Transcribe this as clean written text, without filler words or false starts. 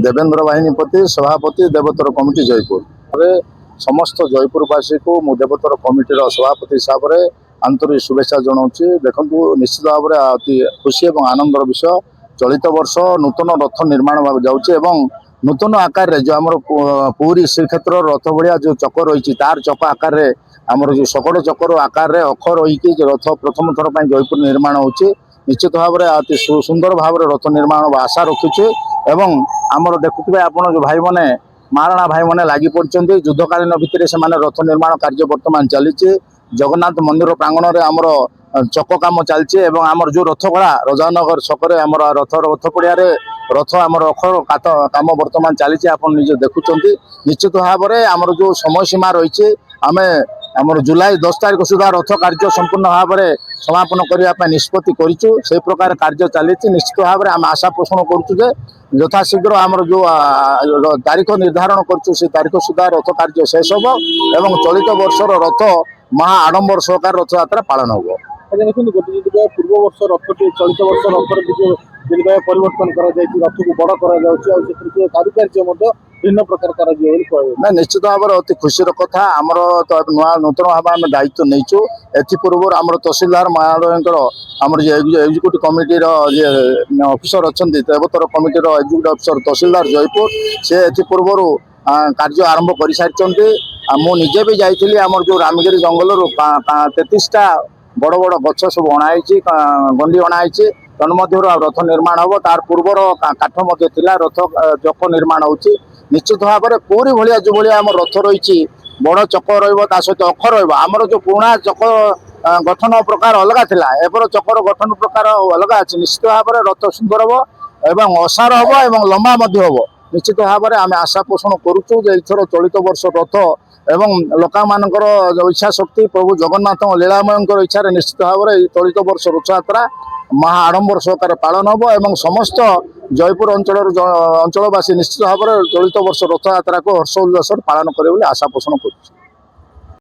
देवेंद्र बाहिनीपति सभापति देवोत्तर कमिटी जयपुर समस्त जयपुरवासी को मु देवोत्तर कमिटीर सभापति हिसाब से आंतरिक शुभेच्छा जनाऊँगी। देखु निश्चित भाव में अति खुशी और आनंदर विषय चलित वर्ष नूतन रथ निर्माण जाऊँगी नूतन आकार जो आम पुरी श्रीक्षेत्र रथ भाया जो चक रही तार चक आकार आमर जो सकड़ चक्र आकार अख रही रथ प्रथम थर पर जयपुर निर्माण होची निश्चित भाव में अति सुंदर भाव में रथ निर्माण आशा रखुचे एवं आमर देखुए आपण जो भाई मैंने महाराणा भाई मैंने लगी पड़ते युद्धकालीन भितर से रथ निर्माण कार्य बर्तमान चली जगन्नाथ मंदिर प्रांगण में आमर चक कम चलती आमर जो रथ गड़ा रजानगर छक आमर रथ पड़िया रथ आमर अखर काम बर्तमान चली आप देखुं निश्चित भाव में आमर जो समय सीमा रही आम आमर जुलाई 10 तारीख सुधा रथ कार्य संपूर्ण भाव में समापन करने निष्पत्ति करूँ से प्रकार कार्य चली निश्चित भाव में आम आशा पोषण करुँ यथाशीघ्र आमर जो तारीख निर्धारण कर तारीख सुधा रथ कार्य शेष हम एवं चलित वर्षर रथ महा आडंबर सहकार रथ यात्रा पालन हो। देखते गोटे पूर्व वर्ष रथ चलित वर्ष रथर परिवर्तन रथ को बड़ कर कारुकार्य भिन्न प्रकार ना निश्चित भाव में अति खुशीर कथा आमर तो नुआ नूतन भाव में दायित्व नहीं एपूर्व आम तहसिलदार महोदय आमर एग्जीक्यूटिव कमिटी ऑफिसर अच्छा देवोत्तर committee executive officer tehsildar Jaipur से एपूर्व कार्य आरंभ कर सारी मुझे भी जाइली आमर जो रामगिरी जंगल 33टा बड़ बड़ गछ सब अणाई गंडी अणाई तन्मध्य रथ निर्माण हम तार पूर्वर काठ रथ चक निर्माण होची निश्चित भाव में पूरी भाया जो भाया आम रथ रही बड़ चक रहित अख रमर जो पुराणा चक गठन प्रकार अलग थिला एबर चकर गठन प्रकार अलग अच्छे निश्चित भाव में रथ सुंदर हम एवं असार हम एवं लंबा हम निश्चित भाव में आम आशा पोषण करुचु एथर चलित वर्ष रथ एवं लोक मानकर इच्छा शक्ति प्रभु जगन्नाथ लीलामय इच्छा निश्चित भाव में चलित वर्ष रथ यात्रा महा आडंबर सहकार पालन हम एवं समस्त जयपुर अंचलवासी निश्चित भाव में चलित वर्ष रथ यात्रा को हर्ष उल्लास पालन करे आशा पोषण कर।